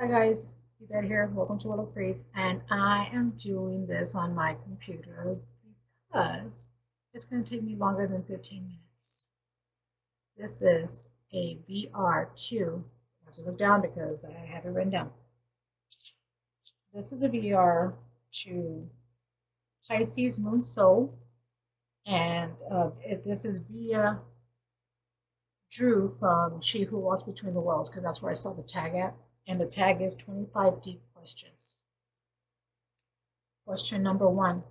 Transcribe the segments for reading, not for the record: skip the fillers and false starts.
Hi guys, Yvette here. Welcome to Willow Creek, and I am doing this on my computer because it's going to take me longer than 15 minutes. This is a VR2. I have to look down because I have it written down. This is a VR to Pisces Moon Soul, and this is via Drew from She Who Walks Between the Worlds because that's where I saw the tag at. And the tag is 25 deep questions. Question number one.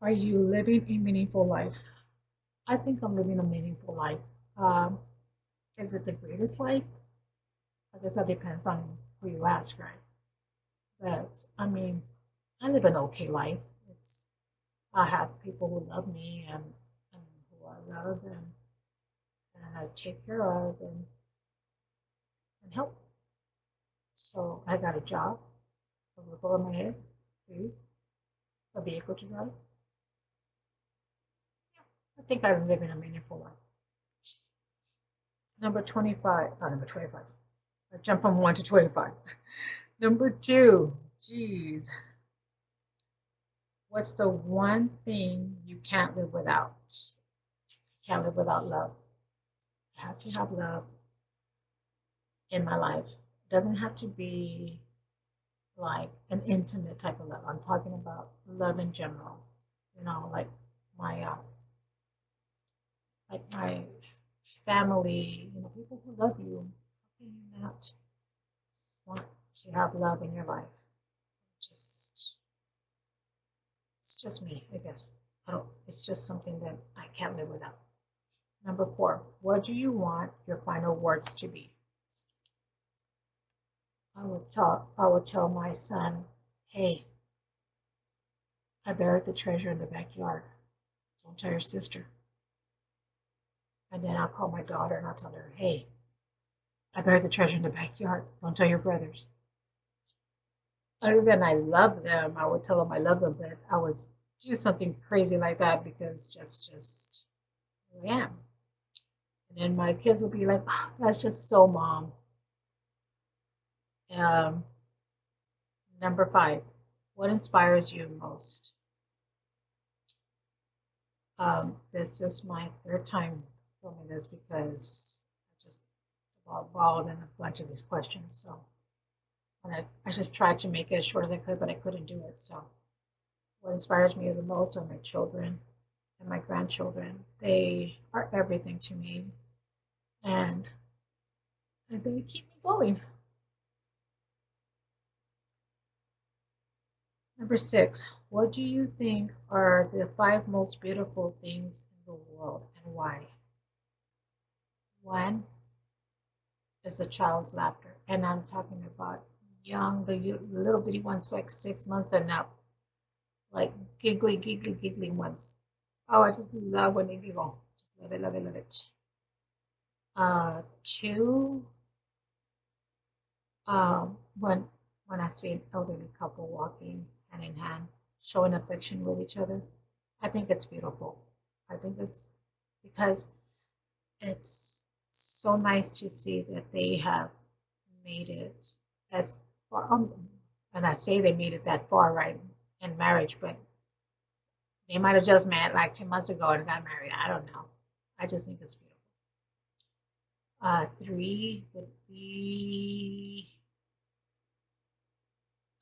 Are you living a meaningful life? I think I'm living a meaningful life. Um, is it the greatest life? I guess that depends on who you ask, right? But I mean, I live an okay life. I have people who love me and who I love and I take care of and help. So I got a job, a roof over my head, food, a vehicle to drive. I think I'm living a meaningful life. Number 25, number 25. I jumped from 1 to 25. Number 2, geez. What's the one thing you can't live without? Can't live without love. I have to have love in my life. It doesn't have to be like an intimate type of love. I'm talking about love in general. You know, my uh, like my family. You know, people who love you. How can you not want to have love in your life? Just it's just me, I guess. I don't. It's just something that I can't live without. Number 4. What do you want your final words to be? I would tell my son, hey, I buried the treasure in the backyard. Don't tell your sister. And then I'll call my daughter and I'll tell her, hey, I buried the treasure in the backyard. Don't tell your brothers. Other than I love them, I would tell them I love them, but I would do something crazy like that because just who I am. And then my kids will be like, oh, that's just so mom. Um, Number 5, what inspires you most? This is my third time filming this because I just balled in a bunch of these questions. So I just tried to make it as short as I could, but I couldn't do it. So what inspires me the most are my children and my grandchildren. They are everything to me, and they keep me going. Number 6, what do you think are the 5 most beautiful things in the world and why? One is a child's laughter, and I'm talking about young, the little bitty ones like 6 months and up, like giggly ones. Oh, I just love when they giggle. Just love it, love it, love it. 2, when I see an elderly couple walking hand in hand, showing affection with each other, I think it's beautiful. I think it's because it's so nice to see that they have made it as far, and I say they made it that far, right, in marriage, but they might have just met like 2 months ago and got married. I don't know. I just think it's beautiful. 3 would be,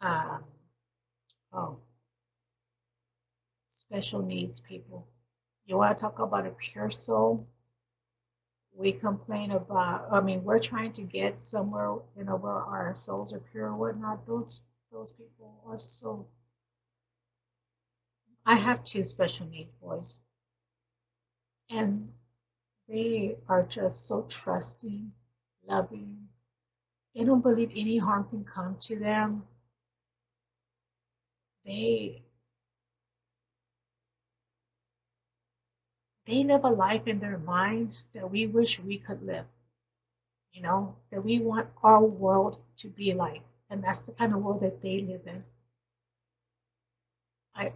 um, oh, special needs people. You want to talk about a pure soul? We complain about, I mean, we're trying to get somewhere, you know, where our souls are pure or whatnot. Those people are so. I have 2 special needs boys, and they are just so trusting, loving. They don't believe any harm can come to them. They they live a life in their mind that we wish we could live, you know, that we want our world to be like. And that's the kind of world that they live in. I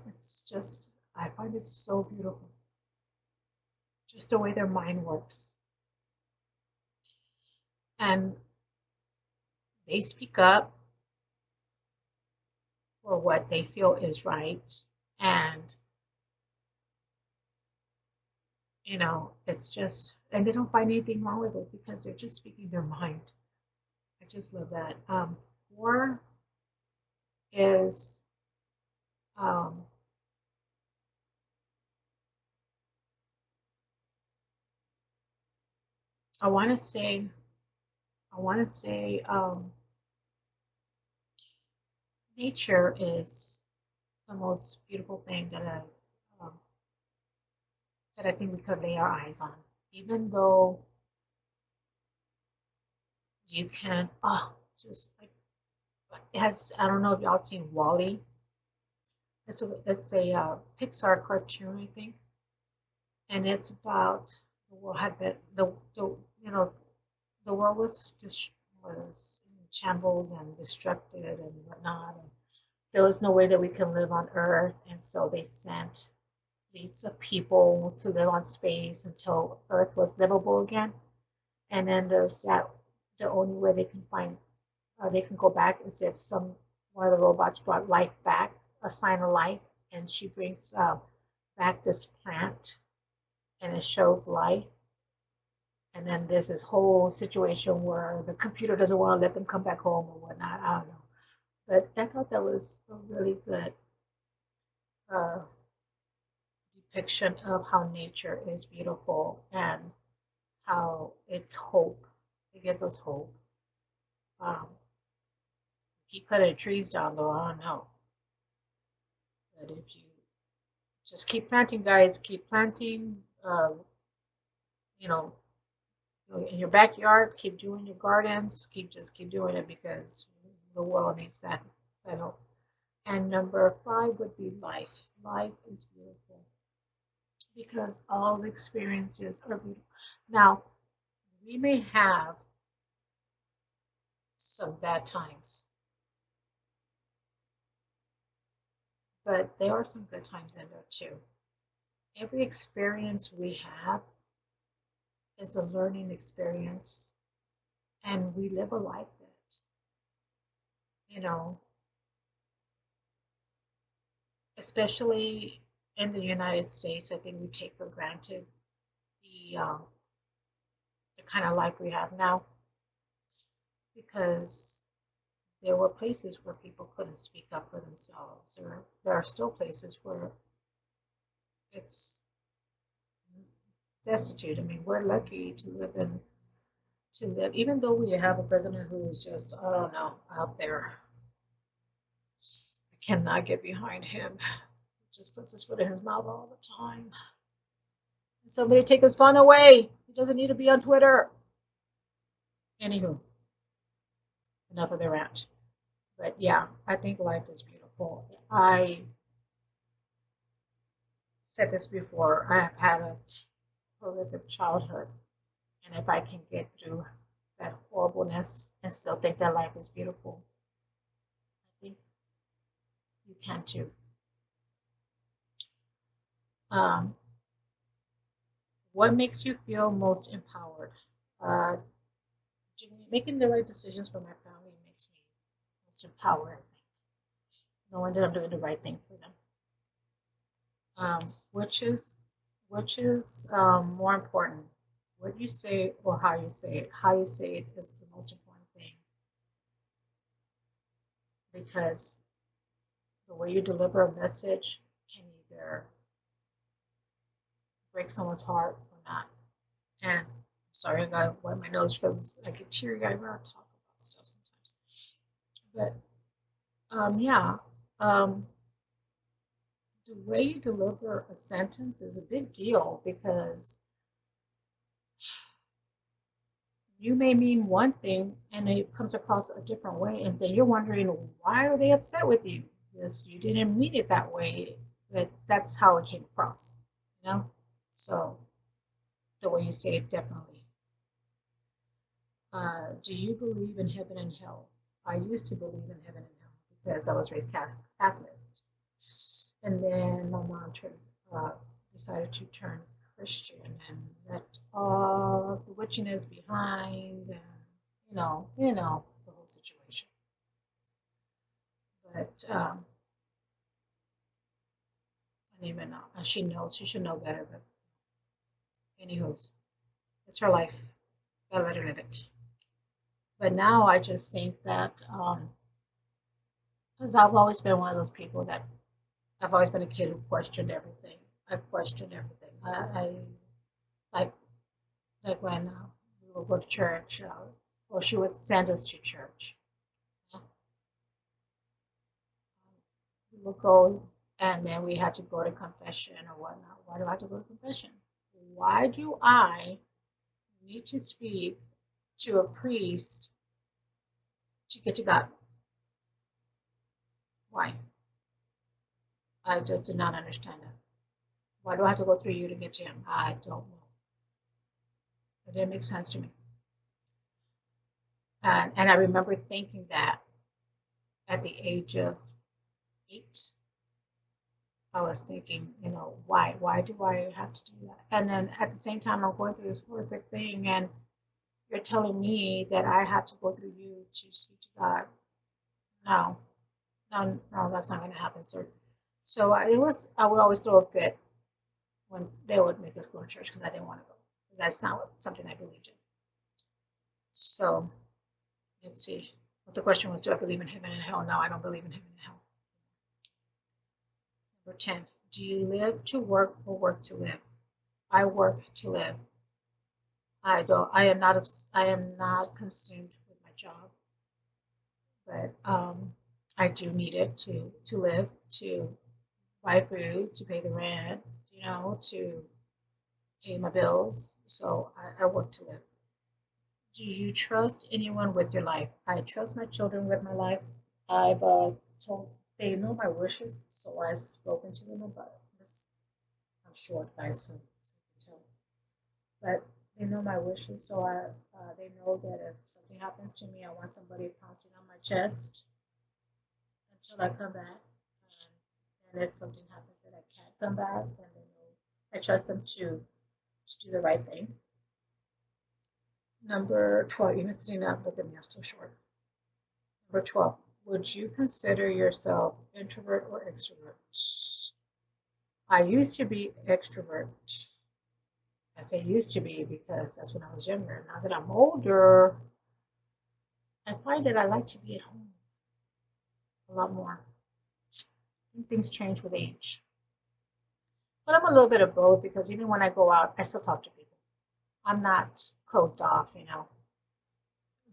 find it so beautiful, just the way their mind works. and they speak up for what they feel is right. And, it's just, and they don't find anything wrong with it because they're just speaking their mind. I just love that. Four is, um, I want to say, I want to say, nature is the most beautiful thing um, that I think we could lay our eyes on. Even though you can, just like it has. I don't know if y'all seen Wally. It's a Pixar cartoon, I think, and it's about the world had been the you know the world was in shambles and destructed and whatnot, and there was no way that we can live on Earth, and so they sent fleets of people to live on space until Earth was livable again. And then there's that the only way they can find they can go back is if some one of the robots brought life back, a sign of life, and she brings back this plant, and it shows life. And then there's this whole situation where the computer doesn't want to let them come back home or whatnot. I don't know, but I thought that was a really good uh, depiction of how nature is beautiful and how it's hope. It gives us hope. Um, Keep cutting trees down, though. I don't know. But if you just keep planting, guys, keep planting. You know, in your backyard, keep doing your gardens. Keep doing it because the world needs that. I know. And number five would be life. Life is beautiful because all the experiences are beautiful. Now, we may have some bad times, but there are some good times in there too. Every experience we have is a learning experience, and we live a life that, you know, especially in the United States, I think we take for granted the um, the kind of life we have now because there were places where people couldn't speak up for themselves, or there are still places where it's destitute. I mean, we're lucky to live, even though we have a president who is just, I don't know, out there. I cannot get behind him. He just puts his foot in his mouth all the time. Somebody take his phone away. He doesn't need to be on Twitter. Anywho, enough of the rant. But yeah, I think life is beautiful. I said this before. I have had a horrific childhood, and if I can get through that horribleness and still think that life is beautiful, I think you can too. Um, what makes you feel most empowered? Uh, Making the right decisions for my family makes me most empowered. Knowing that I'm doing the right thing for them, um, which is more important, what you say or how you say it. How you say it is the most important thing because the way you deliver a message can either break someone's heart or not. And I'm sorry, I gotta wipe my nose because I get teary eyed when I talk about stuff sometimes. But yeah, um, the way you deliver a sentence is a big deal because you may mean one thing and it comes across a different way, and then you're wondering why are they upset with you? Because you didn't mean it that way, but that's how it came across, you know? So the way you say it definitely. Do you believe in heaven and hell? I used to believe in heaven and hell because I was raised Catholic. And then my mom uh, decided to turn Christian and left all the witchiness behind. the whole situation. But I don't even know. And she knows, she should know better, but anywho's, it's her life. Gotta let her live it. But now I just think that, because I've always been one of those people that I've always been a kid who questioned everything. I questioned everything. I like when we would go to church, or she would send us to church. We would go, and then we had to go to confession or whatnot. Why do I have to go to confession? Why do I need to speak to a priest to get to God? Why? I just did not understand that. Why do I have to go through you to get to him? I don't know. It didn't make sense to me. And I remember thinking that at the age of 8, I was thinking, why? Why do I have to do that? And then at the same time, I'm going through this horrific thing, and you're telling me that I have to go through you to speak to God. No, no, no, that's not going to happen, sir. So I would always throw a fit when they would make us go to church because I didn't want to go, because that's not something I believed in. So let's see. What the question was, do I believe in heaven and hell? No, I don't believe in heaven and hell. Number 10, do you live to work or work to live? I work to live. I am not consumed with my job, but I do need it to live, to buy food, to pay the rent, to pay my bills. So I work to live. Do you trust anyone with your life? I trust my children with my life. I've told they know my wishes, so I've spoken to them about this. I'm short, guys, so you can tell. But they know my wishes, so they know that if something happens to me, I want somebody pouncing on my chest until I come back. And if something happens that I can't come back, then they know I trust them to do the right thing. Number 12, even sitting up, look at me, I'm so short. Number 12, would you consider yourself introvert or extrovert? I used to be extrovert. I say used to be because that's when I was younger. Now that I'm older, I find that I like to be at home a lot more. I think things change with age. But I'm a little bit of both because even when I go out, I still talk to people. I'm not closed off.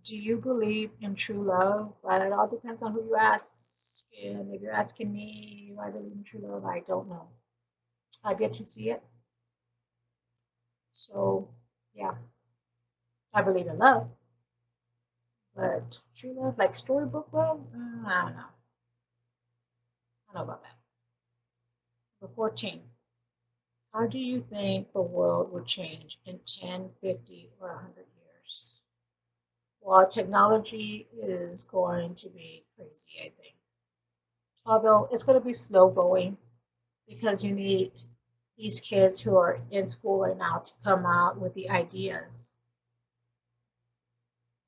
Do you believe in true love? Well, it all depends on who you ask. And if you're asking me do I believe in true love, I don't know. I've yet to see it. So, yeah, I believe in love. But true love, like storybook love, I don't know. I don't know about that. Number 14, how do you think the world would change in 10, 50, or 100 years? Well, technology is going to be crazy, I think. Although it's going to be slow going because you need these kids who are in school right now to come out with the ideas.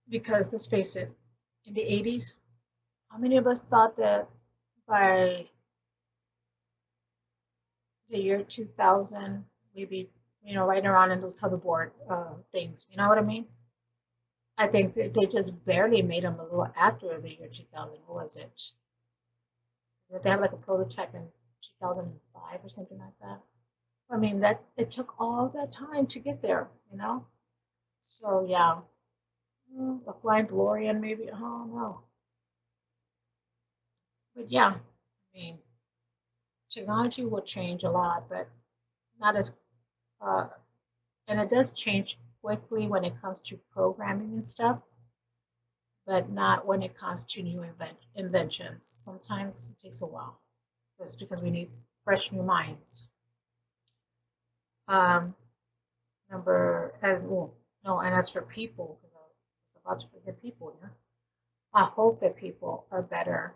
Because let's face it, in the 80s, how many of us thought that by the year 2000 we'd be, riding around in those hoverboard things? You know what I mean? I think they just barely made them a little after the year 2000. What was it? Did they have like a prototype in 2005 or something like that? I mean, that it took all that time to get there. So yeah, a flying DeLorean maybe. I don't know, but yeah, I mean, technology will change a lot, but not as, uh, and it does change quickly when it comes to programming and stuff, but not when it comes to new inventions. Sometimes it takes a while, just because we need fresh new minds. Um, number as well, no, and as for people, because I was about to forget people here. I hope that people are better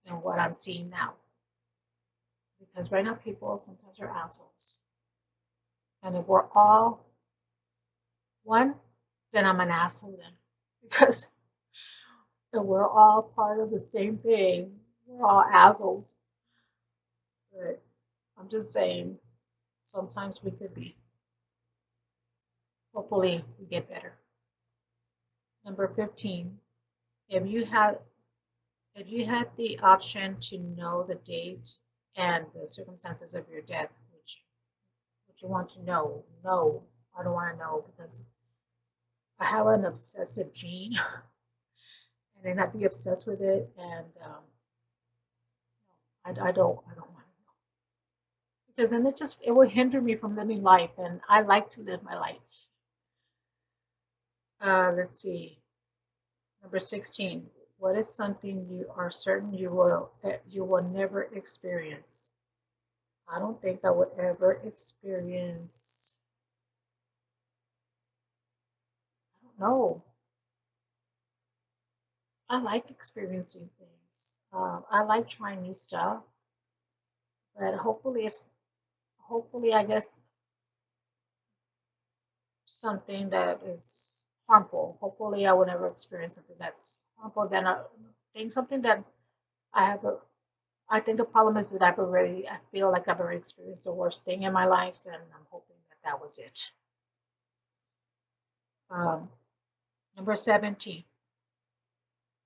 than what I'm seeing now, because right now people sometimes are assholes, and if we're all one, then I'm an asshole then. because we're all part of the same thing. We're all assholes. But I'm just saying, sometimes we could be. Hopefully, we get better. Number 15. If you had if you had the option to know the date and the circumstances of your death, would you want to know? No, I don't want to know because I have an obsessive gene, and then I'd be obsessed with it, and I don't want to know because then it will hinder me from living life, and I like to live my life. Let's see. Number 16. What is something you are certain you will never experience? I don't think I would ever experience. I don't know. I like experiencing things. I like trying new stuff, but hopefully I guess something that is harmful. Hopefully I will never experience something that's harmful. Then I think something that I have a I think the problem is that I feel like I've already experienced the worst thing in my life, and I'm hoping that that was it. Um, Number 17.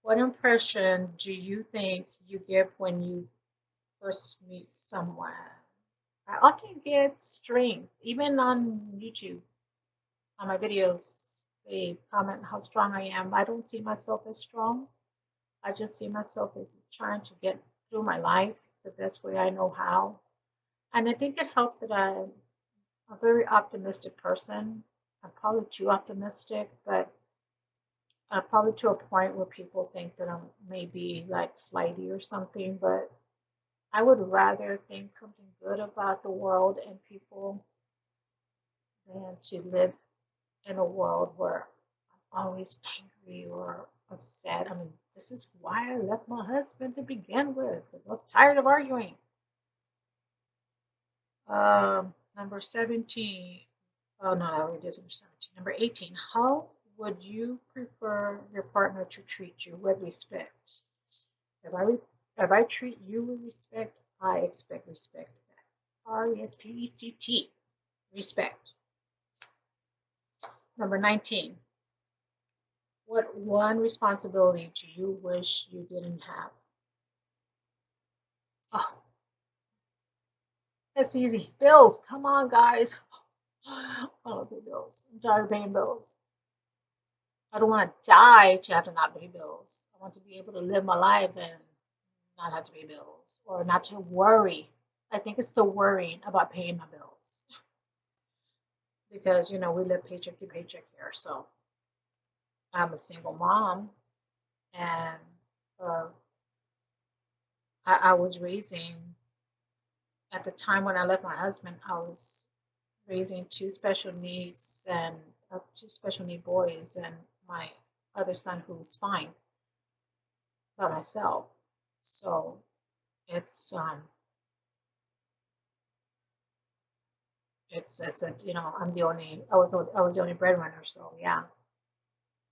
What impression do you think you give when you first meet someone? I often get strength, even on YouTube, on my videos. They comment how strong I am. I don't see myself as strong. I just see myself as trying to get through my life the best way I know how. And I think it helps that I'm a very optimistic person. I'm probably too optimistic, but probably to a point where people think that I'm maybe like flighty or something. But I would rather think something good about the world and people than to live in a world where I'm always angry or upset. I mean, this is why I left my husband to begin with, because I was tired of arguing. Number 17. Oh, no, I already did number 17. Number 18. How would you prefer your partner to treat you with respect? If I treat you with respect, I expect respect back. RESPECT. Respect. Number 19. What one responsibility do you wish you didn't have? Oh, that's easy. Bills. Come on, guys. I don't pay bills. I'm tired of paying bills. I don't want to die to have to not pay bills. I want to be able to live my life and not have to pay bills or not to worry. I think it's the worrying about paying my bills because, we live paycheck to paycheck here. So I'm a single mom, and uh, I was raising, at the time when I left my husband, I was raising two special needs and two special need boys and my other son who's fine by myself. So it's it's a, I was the only breadwinner. So yeah,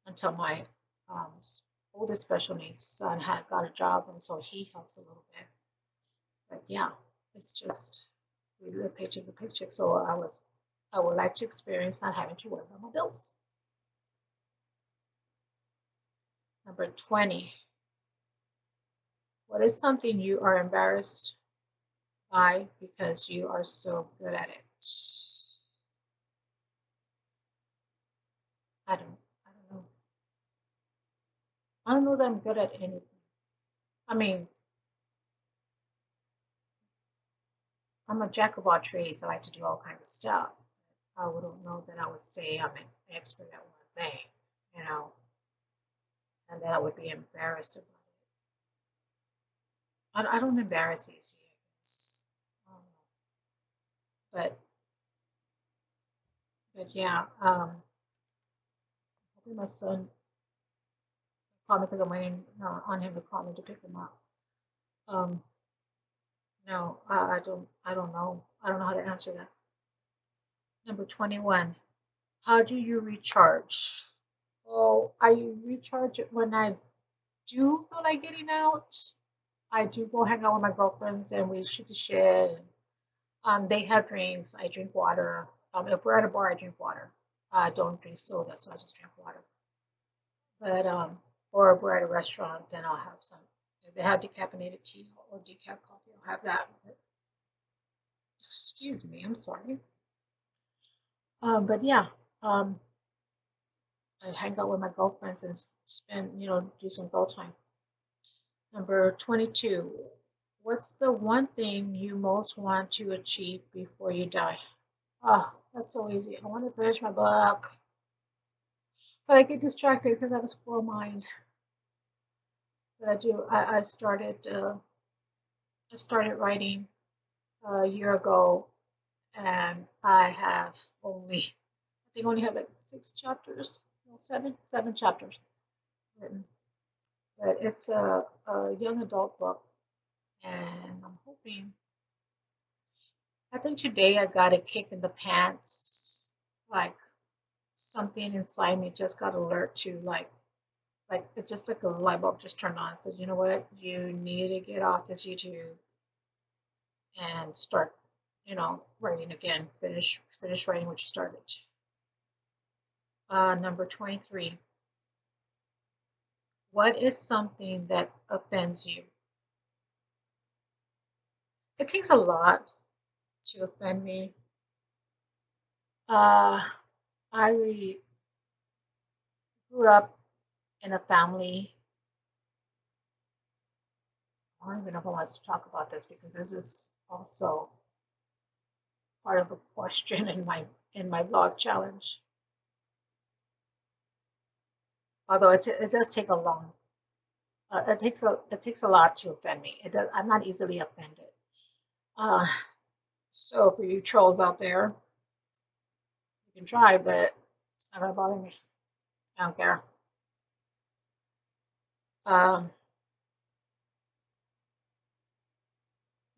until my um, oldest special needs son had got a job, and so he helps a little bit. But yeah, it's just we live paycheck to paycheck. So I would like to experience not having to worry about my bills. Number 20. What is something you are embarrassed by because you are so good at it? I don't know. I don't know that I'm good at anything. I mean, I'm a jack of all trades. I like to do all kinds of stuff. I wouldn't know that I would say I'm an expert at one thing, you know, and then I would be embarrassed about it. I don't embarrass easy, I guess. But yeah, hopefully my son called me because I'm waiting on him to call me to pick him up. Um, no, I don't know. I don't know how to answer that. Number 21. How do you recharge? Well, I recharge it when I do feel like getting out. I do go hang out with my girlfriends and we shoot the shit. They have drinks. I drink water. If we're at a bar, I drink water. I don't drink soda, so I just drink water. But or if we're at a restaurant, then I'll have some. If they have decaffeinated tea or decaf coffee, I'll have that. But, excuse me, I'm sorry. But yeah, um, I hang out with my girlfriends and spend, do some girl time. Number 22. What's the one thing you most want to achieve before you die? Oh, that's so easy. I want to finish my book, but I get distracted because I have a squirrel mind. But I do. I started writing a year ago, and I have only have like 6 chapters, no, seven chapters written. But it's a young adult book, and I'm hoping. I think today I got a kick in the pants, like something inside me just got alert to like it's just like a light bulb just turned on. Said, you know what, you need to get off this YouTube and start, writing again. Finish writing what you started. Number 23. What is something that offends you? It takes a lot to offend me. Uh, I grew up in a family. I don't even know if I want to talk about this because this is also part of a question in my blog challenge. Although it does take a long, it takes a lot to offend me. It does. I'm not easily offended. Uh, so for you trolls out there, you can try, but it's not gonna bother me. I don't care. Um,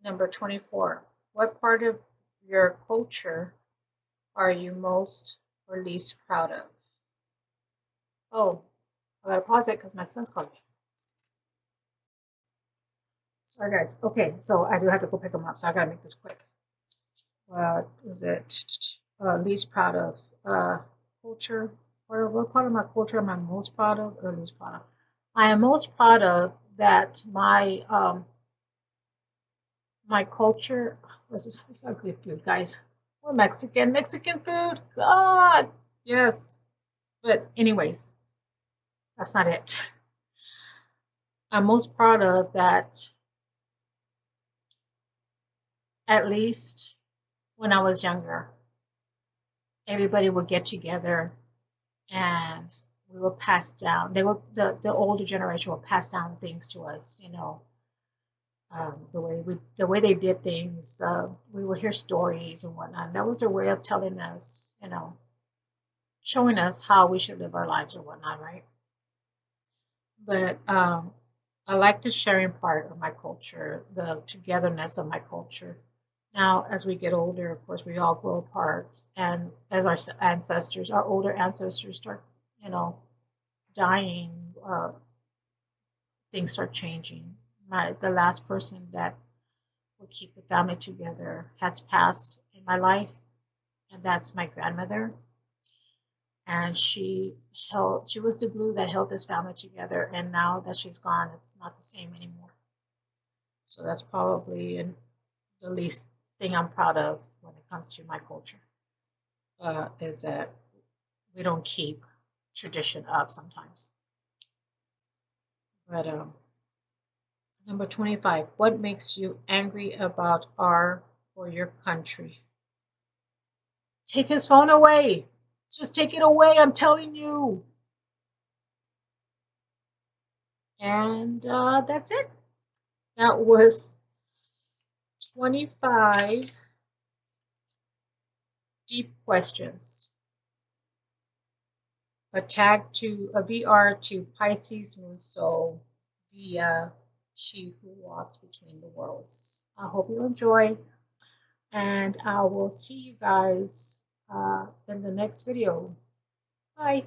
Number 24. What part of your culture are you most or least proud of? Oh, I gotta pause it because my son's calling me. Sorry, guys. Okay, so I do have to go pick him up, so I gotta make this quick. What was it? Least proud of culture. Or what part of my culture am I most proud of, or least proud of? I am most proud of that my culture. This is good food, guys. We're Mexican. Mexican food. God, yes. But anyways, that's not it. I'm most proud of that. At least when I was younger, everybody would get together and we would pass down. The older generation would pass down things to us. The way they did things. We would hear stories and whatnot. That was their way of telling us, showing us how we should live our lives or whatnot, right? But I like the sharing part of my culture, the togetherness of my culture. Now, as we get older, of course, we all grow apart, and as our older ancestors start, dying, things start changing. The last person that would keep the family together has passed in my life, and that's my grandmother. And she was the glue that held this family together. And now that she's gone, it's not the same anymore. So that's probably the least thing I'm proud of when it comes to my culture, is that we don't keep tradition up sometimes. But number 25, what makes you angry about our or your country? Take his phone away. Just take it away, I'm telling you. And that's it. That was 25 deep questions. A VR to Pisces moon soul via She Who Walks Between the Worlds. I hope you enjoy, and I will see you guys in the next video. Bye.